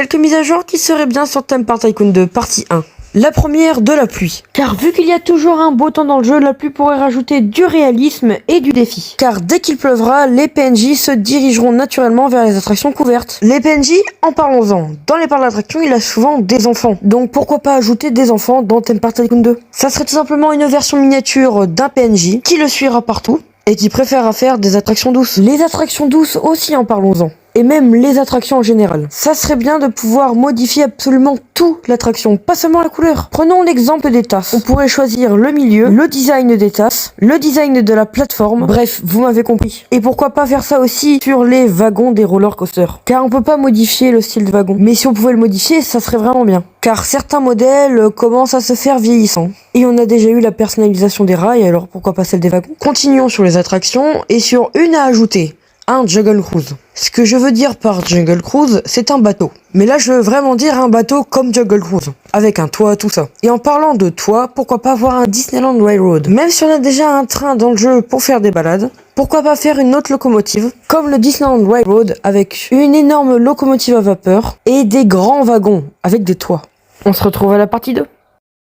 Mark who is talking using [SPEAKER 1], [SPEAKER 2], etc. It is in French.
[SPEAKER 1] Quelques mises à jour qui seraient bien sur Theme Park Tycoon 2 partie 1. La première, de la pluie. Car vu qu'il y a toujours un beau temps dans le jeu, la pluie pourrait rajouter du réalisme et du défi. Car dès qu'il pleuvra, les PNJ se dirigeront naturellement vers les attractions couvertes. Les PNJ, en parlons-en. Dans les parcs d'attractions, il y a souvent des enfants. Donc pourquoi pas ajouter des enfants dans Theme Park Tycoon 2? Ça serait tout simplement une version miniature d'un PNJ qui le suivra partout et qui préférera faire des attractions douces. Les attractions douces aussi, en parlons-en. Et même les attractions en général. Ça serait bien de pouvoir modifier absolument toute l'attraction, pas seulement la couleur. Prenons l'exemple des tasses. On pourrait choisir le milieu, le design des tasses, le design de la plateforme, bref, vous m'avez compris. Et pourquoi pas faire ça aussi sur les wagons des roller coasters. Car on peut pas modifier le style de wagon. Mais si on pouvait le modifier, ça serait vraiment bien. Car certains modèles commencent à se faire vieillissants. Et on a déjà eu la personnalisation des rails, alors pourquoi pas celle des wagons. Continuons sur les attractions et sur une à ajouter. Un Jungle Cruise. Ce que je veux dire par Jungle Cruise, c'est un bateau. Mais là, je veux vraiment dire un bateau comme Jungle Cruise. Avec un toit, tout ça. Et en parlant de toit, pourquoi pas avoir un Disneyland Railroad? Même si on a déjà un train dans le jeu pour faire des balades, pourquoi pas faire une autre locomotive, comme le Disneyland Railroad, avec une énorme locomotive à vapeur et des grands wagons avec des toits. On se retrouve à la partie 2.